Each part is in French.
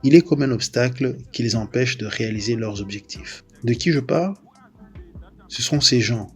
Il est comme un obstacle qui les empêche de réaliser leurs objectifs. De qui je parle? Ce sont ces gens.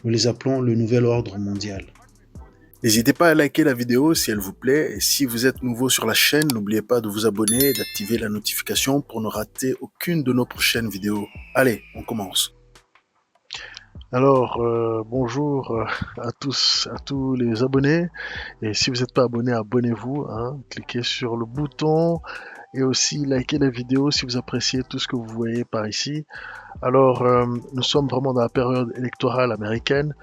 Nous les appelons le nouvel ordre mondial. N'hésitez pas à liker la vidéo si elle vous plaît et si vous êtes nouveau sur la chaîne, n'oubliez pas de vous abonner et d'activer la notification pour ne rater aucune de nos prochaines vidéos. Allez, on commence. Bonjour à tous, à tous les abonnés. Et si vous n'êtes pas abonné, abonnez-vous, hein. Cliquez sur le bouton et aussi likez la vidéo si vous appréciez tout ce que vous voyez par ici. Nous sommes vraiment dans la période électorale américaine.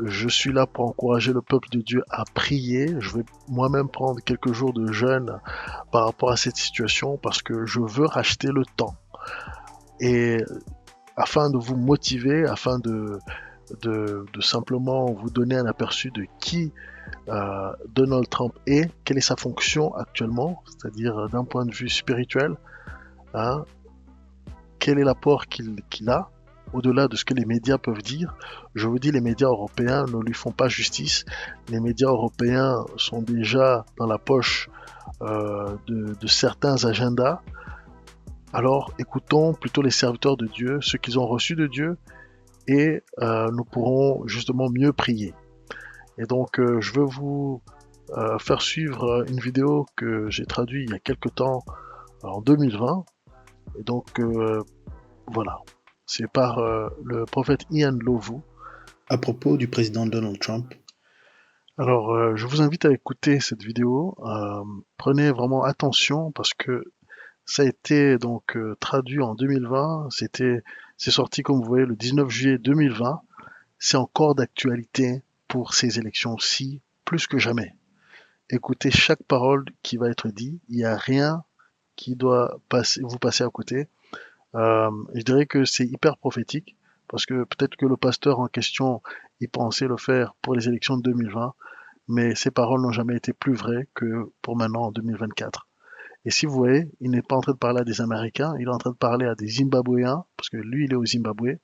Je suis là pour encourager le peuple de Dieu à prier. Je vais moi-même prendre quelques jours de jeûne par rapport à cette situation parce que je veux racheter le temps. Et afin de vous motiver, afin de simplement vous donner un aperçu de qui Donald Trump est, quelle est sa fonction actuellement, c'est-à-dire d'un point de vue spirituel, hein, quel est l'apport qu'il a, au-delà de ce que les médias peuvent dire. Je vous dis, les médias européens ne lui font pas justice. Les médias européens sont déjà dans la poche de certains agendas. Alors écoutons plutôt les serviteurs de Dieu, ceux qu'ils ont reçus de Dieu, et nous pourrons justement mieux prier. Et donc je veux vous faire suivre une vidéo que j'ai traduite il y a quelque temps, en 2020. Et donc voilà, c'est par le prophète Ian Lovu. À propos du président Donald Trump, Je vous invite à écouter cette vidéo. Prenez vraiment attention parce que ça a été donc traduit en 2020. C'est sorti comme vous voyez le 19 juillet 2020. C'est encore d'actualité pour ces élections-ci, plus que jamais. Écoutez chaque parole qui va être dit. Il n'y a rien qui doit vous passer à côté. Je dirais que c'est hyper prophétique parce que peut-être que le pasteur en question, il pensait le faire pour les élections de 2020, mais ces paroles n'ont jamais été plus vraies que pour maintenant en 2024. Et si vous voyez, il n'est pas en train de parler à des Américains, il est en train de parler à des Zimbabwéens, parce que lui, il est au Zimbabwe.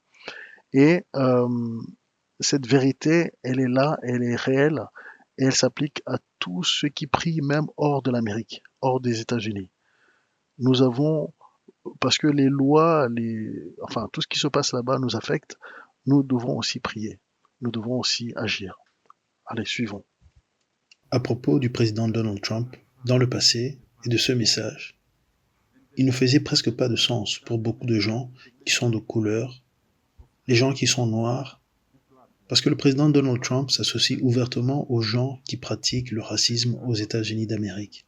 Et cette vérité, elle est là, elle est réelle, et elle s'applique à tous ceux qui prient, même hors de l'Amérique, hors des États-Unis. Nous avons, parce que les lois, enfin, tout ce qui se passe là-bas nous affecte, nous devons aussi prier, nous devons aussi agir. Allez, suivons. à propos du président Donald Trump, dans le passé, et de ce message, il ne faisait presque pas de sens pour beaucoup de gens qui sont de couleur, les gens qui sont noirs, parce que le président Donald Trump s'associe ouvertement aux gens qui pratiquent le racisme aux États-Unis d'Amérique.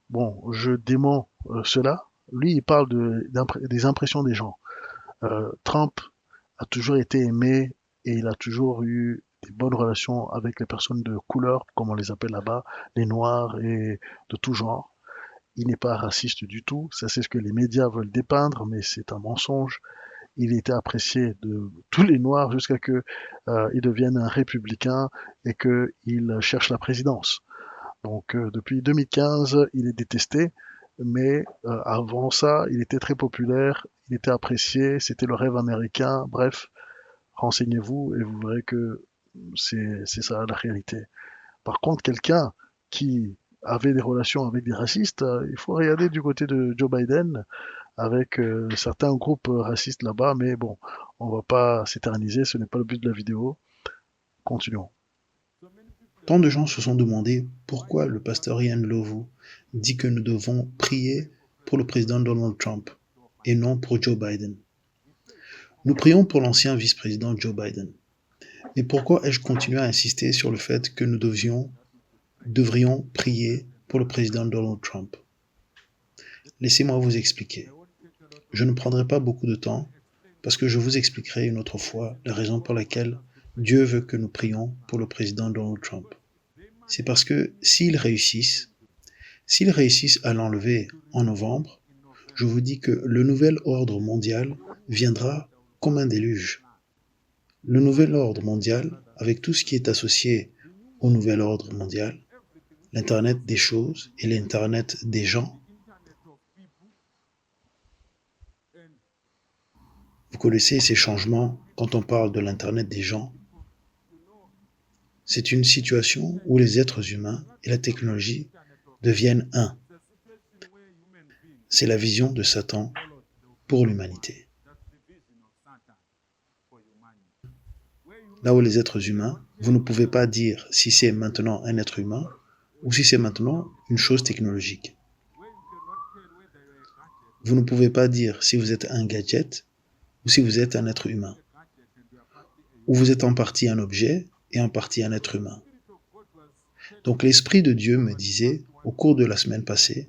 Bon, je dément cela. Lui, il parle des impressions des gens. Trump a toujours été aimé et il a toujours eu des bonnes relations avec les personnes de couleur, comme on les appelle là-bas, les noirs et de tout genre. Il n'est pas raciste du tout. Ça, c'est ce que les médias veulent dépeindre, mais c'est un mensonge. Il était apprécié de tous les noirs jusqu'à que il devienne un républicain et qu'il cherche la présidence. Donc depuis 2015, il est détesté, mais avant ça, il était très populaire, il était apprécié, c'était le rêve américain. Bref, renseignez-vous et vous verrez que c'est ça la réalité. Par contre, quelqu'un qui avait des relations avec des racistes, il faut regarder du côté de Joe Biden avec certains groupes racistes là-bas, mais bon, on va pas s'éterniser, ce n'est pas le but de la vidéo. Continuons. Tant de gens se sont demandé pourquoi le pasteur Ian Lovu dit que nous devons prier pour le président Donald Trump et non pour Joe Biden. Nous prions pour l'ancien vice-président Joe Biden. Mais pourquoi ai-je continué à insister sur le fait que nous devrions prier pour le président Donald Trump? Laissez-moi vous expliquer. Je ne prendrai pas beaucoup de temps parce que je vous expliquerai une autre fois la raison pour laquelle Dieu veut que nous prions pour le président Donald Trump. C'est parce que s'ils réussissent à l'enlever en novembre, je vous dis que le nouvel ordre mondial viendra comme un déluge. Le nouvel ordre mondial, avec tout ce qui est associé au nouvel ordre mondial, l'Internet des choses et l'Internet des gens, vous connaissez ces changements quand on parle de l'Internet des gens. C'est une situation où les êtres humains et la technologie deviennent un. C'est la vision de Satan pour l'humanité. Là où les êtres humains, vous ne pouvez pas dire si c'est maintenant un être humain ou si c'est maintenant une chose technologique. Vous ne pouvez pas dire si vous êtes un gadget ou si vous êtes un être humain. Ou vous êtes en partie un objet et en partie un être humain. Donc l'Esprit de Dieu me disait, au cours de la semaine passée,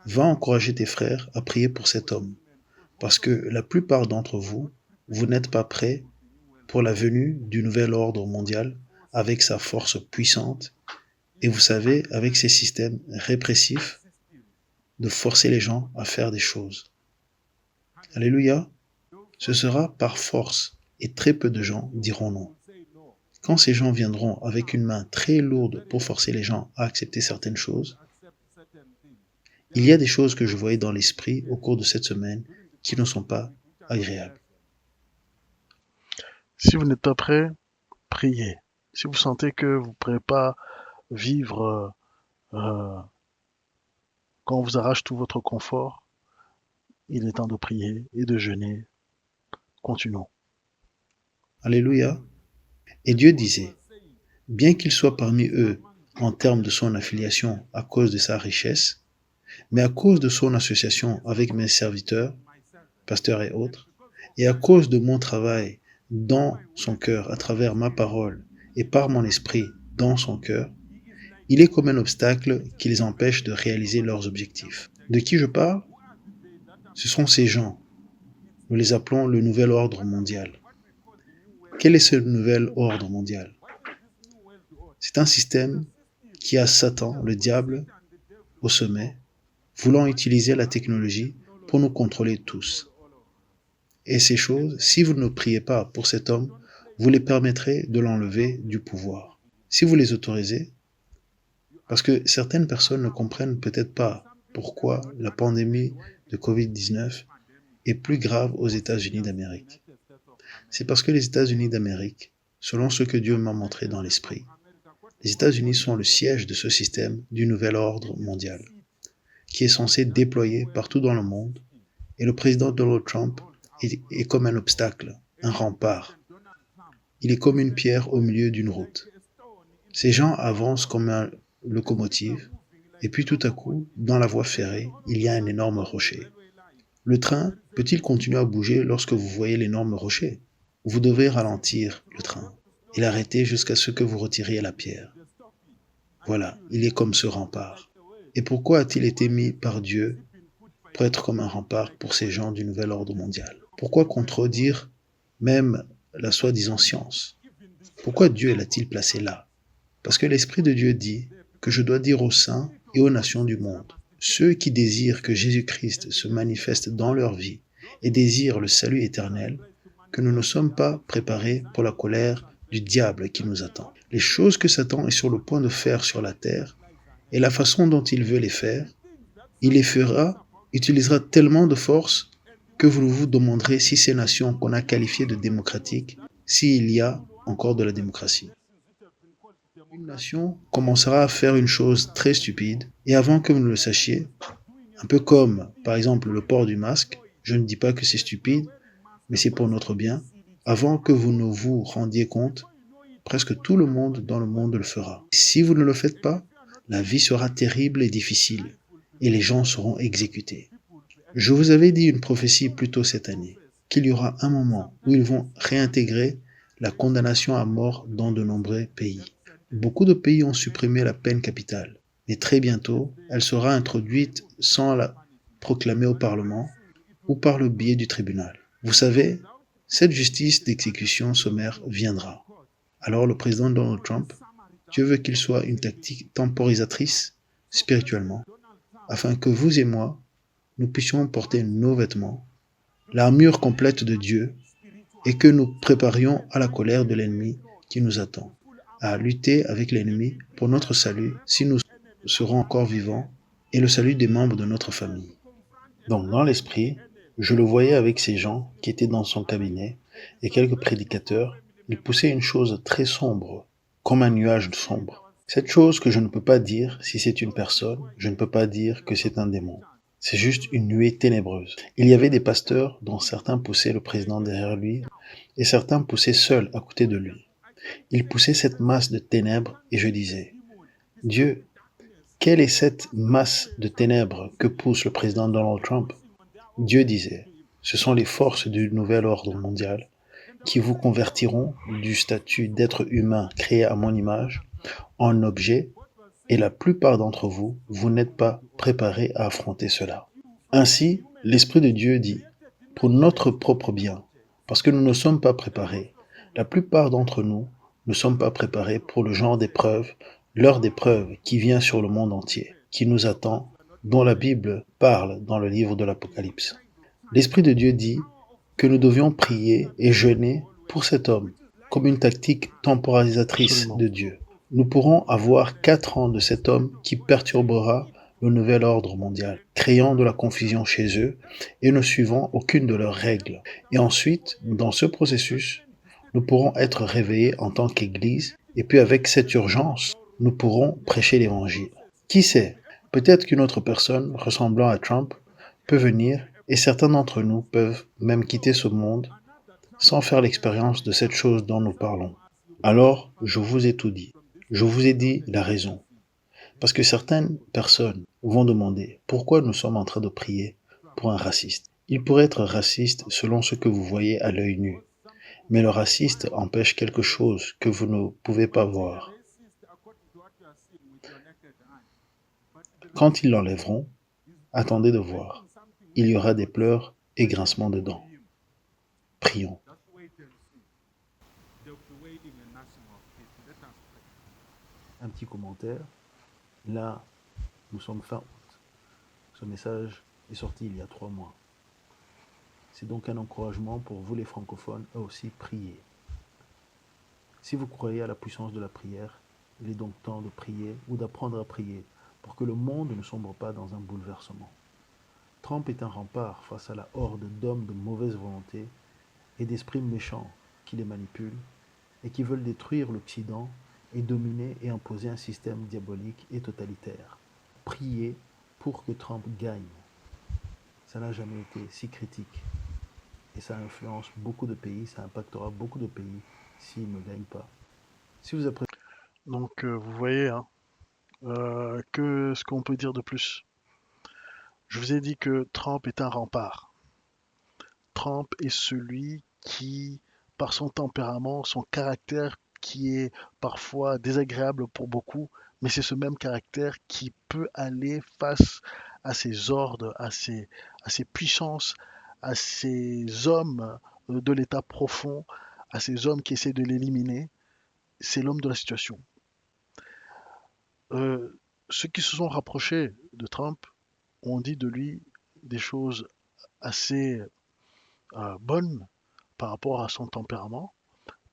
va encourager tes frères à prier pour cet homme, parce que la plupart d'entre vous, vous n'êtes pas prêts pour la venue du nouvel ordre mondial avec sa force puissante et vous savez, avec ses systèmes répressifs, de forcer les gens à faire des choses. Alléluia. Ce sera par force et très peu de gens diront non. Quand ces gens viendront avec une main très lourde pour forcer les gens à accepter certaines choses, il y a des choses que je voyais dans l'esprit au cours de cette semaine qui ne sont pas agréables. Si vous n'êtes pas prêt, priez. Si vous sentez que vous ne pourrez pas vivre quand on vous arrache tout votre confort, il est temps de prier et de jeûner. Continuons. Alléluia. Et Dieu disait, bien qu'il soit parmi eux en termes de son affiliation à cause de sa richesse, mais à cause de son association avec mes serviteurs, pasteurs et autres, et à cause de mon travail dans son cœur à travers ma parole et par mon esprit dans son cœur, il est comme un obstacle qui les empêche de réaliser leurs objectifs. De qui je parle? Ce sont ces gens. Nous les appelons le nouvel ordre mondial. Quel est ce nouvel ordre mondial? C'est un système qui a Satan, le diable, au sommet, voulant utiliser la technologie pour nous contrôler tous. Et ces choses, si vous ne priez pas pour cet homme, vous les permettrez de l'enlever du pouvoir. Si vous les autorisez, parce que certaines personnes ne comprennent peut-être pas pourquoi la pandémie de Covid-19 est plus grave aux États-Unis d'Amérique. C'est parce que les États-Unis d'Amérique, selon ce que Dieu m'a montré dans l'esprit, les États-Unis sont le siège de ce système du nouvel ordre mondial, qui est censé déployer partout dans le monde, et le président Donald Trump est comme un obstacle, un rempart. Il est comme une pierre au milieu d'une route. Ces gens avancent comme une locomotive, et puis tout à coup, dans la voie ferrée, il y a un énorme rocher. Le train peut-il continuer à bouger lorsque vous voyez l'énorme rocher? Vous devez ralentir le train et l'arrêter jusqu'à ce que vous retiriez la pierre. Voilà, il est comme ce rempart. Et pourquoi a-t-il été mis par Dieu pour être comme un rempart pour ces gens du nouvel ordre mondial? Pourquoi contredire même la soi-disant science? Pourquoi Dieu l'a-t-il placé là? Parce que l'Esprit de Dieu dit que je dois dire aux saints et aux nations du monde, ceux qui désirent que Jésus-Christ se manifeste dans leur vie et désirent le salut éternel, que nous ne sommes pas préparés pour la colère du diable qui nous attend. Les choses que Satan est sur le point de faire sur la terre et la façon dont il veut les faire, il les fera, utilisera tellement de force que vous vous demanderez si ces nations qu'on a qualifiées de démocratiques, s'il y a encore de la démocratie. Une nation commencera à faire une chose très stupide et avant que vous ne le sachiez, un peu comme par exemple le port du masque, je ne dis pas que c'est stupide, mais c'est pour notre bien, avant que vous ne vous rendiez compte, presque tout le monde dans le monde le fera. Si vous ne le faites pas, la vie sera terrible et difficile et les gens seront exécutés. Je vous avais dit une prophétie plus tôt cette année, qu'il y aura un moment où ils vont réintégrer la condamnation à mort dans de nombreux pays. Beaucoup de pays ont supprimé la peine capitale, mais très bientôt, elle sera introduite sans la proclamer au Parlement ou par le biais du tribunal. Vous savez, cette justice d'exécution sommaire viendra. Alors le président Donald Trump, Dieu veut qu'il soit une tactique temporisatrice spirituellement, afin que vous et moi, nous puissions porter nos vêtements, l'armure complète de Dieu, et que nous préparions à la colère de l'ennemi qui nous attend, à lutter avec l'ennemi pour notre salut si nous serons encore vivants et le salut des membres de notre famille. Donc dans l'esprit, je le voyais avec ces gens qui étaient dans son cabinet et quelques prédicateurs, ils poussaient une chose très sombre, comme un nuage sombre. Cette chose que je ne peux pas dire si c'est une personne, je ne peux pas dire que c'est un démon. C'est juste une nuée ténébreuse. Il y avait des pasteurs dont certains poussaient le président derrière lui et certains poussaient seuls à côté de lui. Ils poussaient cette masse de ténèbres et je disais, Dieu, quelle est cette masse de ténèbres que pousse le président Donald Trump? Dieu disait, ce sont les forces du nouvel ordre mondial qui vous convertiront du statut d'être humain créé à mon image en objet et la plupart d'entre vous, vous n'êtes pas préparés à affronter cela. Ainsi, l'Esprit de Dieu dit, pour notre propre bien, parce que nous ne sommes pas préparés, la plupart d'entre nous ne sommes pas préparés pour le genre d'épreuve, l'heure d'épreuve qui vient sur le monde entier, qui nous attend, dont la Bible parle dans le livre de l'Apocalypse. L'Esprit de Dieu dit que nous devions prier et jeûner pour cet homme, comme une tactique temporalisatrice Absolument. de Dieu. Nous pourrons avoir 4 ans de cet homme qui perturbera le nouvel ordre mondial, créant de la confusion chez eux et ne suivant aucune de leurs règles. Et ensuite, dans ce processus, nous pourrons être réveillés en tant qu'Église et puis avec cette urgence, nous pourrons prêcher l'Évangile. Qui sait, peut-être qu'une autre personne ressemblant à Trump peut venir et certains d'entre nous peuvent même quitter ce monde sans faire l'expérience de cette chose dont nous parlons. Alors, je vous ai tout dit. Je vous ai dit la raison. Parce que certaines personnes vont demander pourquoi nous sommes en train de prier pour un raciste. Il pourrait être raciste selon ce que vous voyez à l'œil nu. Mais le raciste empêche quelque chose que vous ne pouvez pas voir. Quand ils l'enlèveront, attendez de voir. Il y aura des pleurs et grincements de dents. Prions. Un petit commentaire. Là, nous sommes fin août. Ce message est sorti il y a 3 mois. C'est donc un encouragement pour vous les francophones à aussi prier. Si vous croyez à la puissance de la prière, il est donc temps de prier ou d'apprendre à prier pour que le monde ne sombre pas dans un bouleversement. Trump est un rempart face à la horde d'hommes de mauvaise volonté et d'esprits méchants qui les manipulent et qui veulent détruire l'Occident et dominer et imposer un système diabolique et totalitaire. Priez pour que Trump gagne. Ça n'a jamais été si critique. Et ça influence beaucoup de pays, ça impactera beaucoup de pays s'il ne gagne pas. Si vous appréciez... Donc, vous voyez, hein, que ce qu'on peut dire de plus? Je vous ai dit que Trump est un rempart. Trump est celui qui, par son tempérament, son caractère qui est parfois désagréable pour beaucoup, mais c'est ce même caractère qui peut aller face à ces ordres, à ces puissances, à ces hommes de l'état profond, à ces hommes qui essaient de l'éliminer. C'est l'homme de la situation. Ceux qui se sont rapprochés de Trump ont dit de lui des choses assez bonnes par rapport à son tempérament,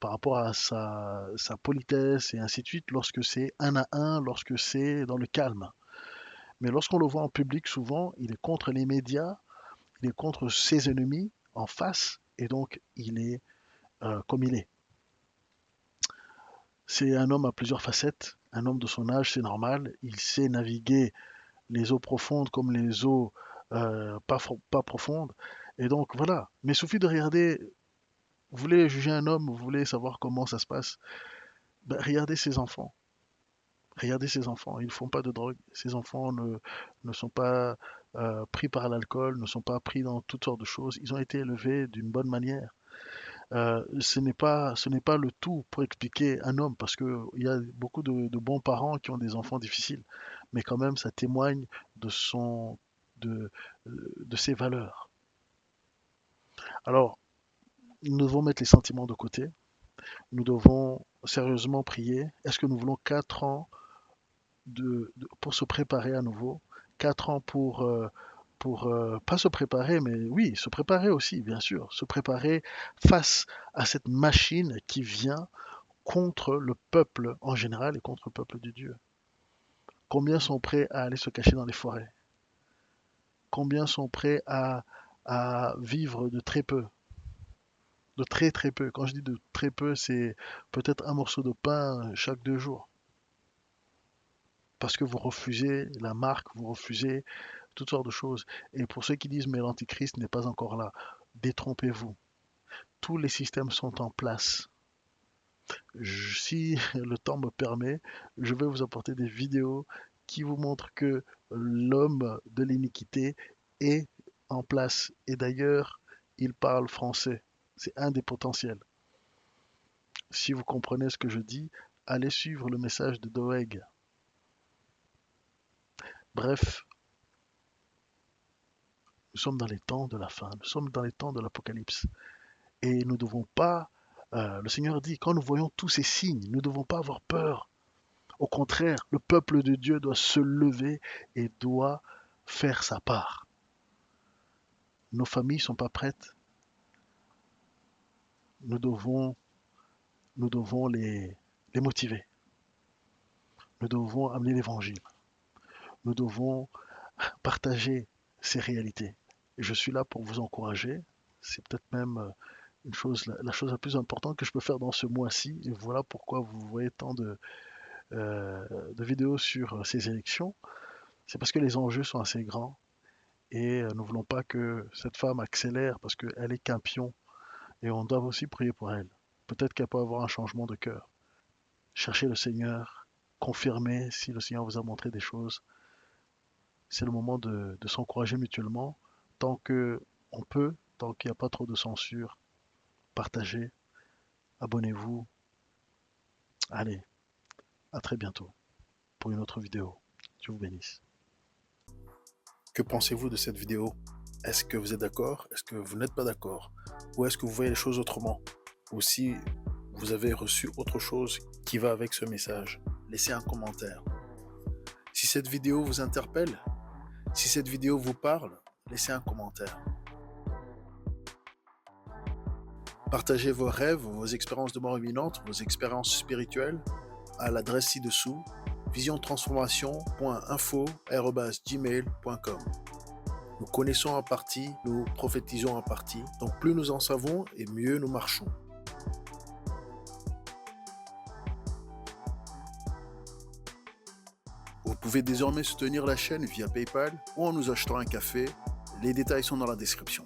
par rapport à sa politesse et ainsi de suite, lorsque c'est un à un, lorsque c'est dans le calme. Mais lorsqu'on le voit en public, souvent, il est contre les médias, il est contre ses ennemis en face, et donc il est comme il est. C'est un homme à plusieurs facettes, un homme de son âge, c'est normal, il sait naviguer les eaux profondes comme les eaux pas profondes. Et donc voilà, mais il suffit de regarder, vous voulez juger un homme, vous voulez savoir comment ça se passe, ben, regardez ses enfants. Regardez ces enfants, ils ne font pas de drogue. Ces enfants ne sont pas pris par l'alcool, ne sont pas pris dans toutes sortes de choses. Ils ont été élevés d'une bonne manière. Ce n'est pas le tout pour expliquer un homme, parce qu'il y a beaucoup de bons parents qui ont des enfants difficiles. Mais quand même, ça témoigne de de, de ses valeurs. Alors, nous devons mettre les sentiments de côté. Nous devons sérieusement prier. Est-ce que nous voulons 4 ans pour se préparer à nouveau, 4 ans pour pas se préparer, mais oui, se préparer aussi, bien sûr, se préparer face à cette machine qui vient contre le peuple en général et contre le peuple de Dieu. Combien sont prêts à aller se cacher dans les forêts? Combien sont prêts à vivre de très peu? De très très peu. Quand je dis de très peu, c'est peut-être un morceau de pain chaque 2 jours. Parce que vous refusez la marque, vous refusez toutes sortes de choses. Et pour ceux qui disent mais l'Antichrist n'est pas encore là, détrompez-vous. Tous les systèmes sont en place. Si le temps me permet, je vais vous apporter des vidéos qui vous montrent que l'homme de l'iniquité est en place. Et d'ailleurs, il parle français. C'est un des potentiels. Si vous comprenez ce que je dis, allez suivre le message de Doeg. Bref, nous sommes dans les temps de la fin, nous sommes dans les temps de l'Apocalypse. Et nous ne devons pas, le Seigneur dit, quand nous voyons tous ces signes, nous ne devons pas avoir peur. Au contraire, le peuple de Dieu doit se lever et doit faire sa part. Nos familles ne sont pas prêtes. Nous devons les motiver. Nous devons amener l'évangile. Nous devons partager ces réalités. Et je suis là pour vous encourager. C'est peut-être même la chose la plus importante que je peux faire dans ce mois-ci. Et voilà pourquoi vous voyez tant de vidéos sur ces élections. C'est parce que les enjeux sont assez grands. Et nous ne voulons pas que cette femme accélère parce qu'elle est qu'un pion. Et on doit aussi prier pour elle. Peut-être qu'elle peut avoir un changement de cœur. Cherchez le Seigneur. Confirmez si le Seigneur vous a montré des choses. C'est le moment de s'encourager mutuellement. Tant qu'on peut, tant qu'il n'y a pas trop de censure, partagez, abonnez-vous. Allez, à très bientôt pour une autre vidéo. Dieu vous bénisse. Que pensez-vous de cette vidéo? Est-ce que vous êtes d'accord? Est-ce que vous n'êtes pas d'accord? Ou est-ce que vous voyez les choses autrement? Ou si vous avez reçu autre chose qui va avec ce message, laissez un commentaire. Si cette vidéo vous interpelle, si cette vidéo vous parle, laissez un commentaire. Partagez vos rêves, vos expériences de mort imminente, vos expériences spirituelles à l'adresse ci-dessous, visiontransformation.info@gmail.com. Nous connaissons en partie, nous prophétisons en partie, donc plus nous en savons et mieux nous marchons. Vous pouvez désormais soutenir la chaîne via PayPal ou en nous achetant un café. Les détails sont dans la description.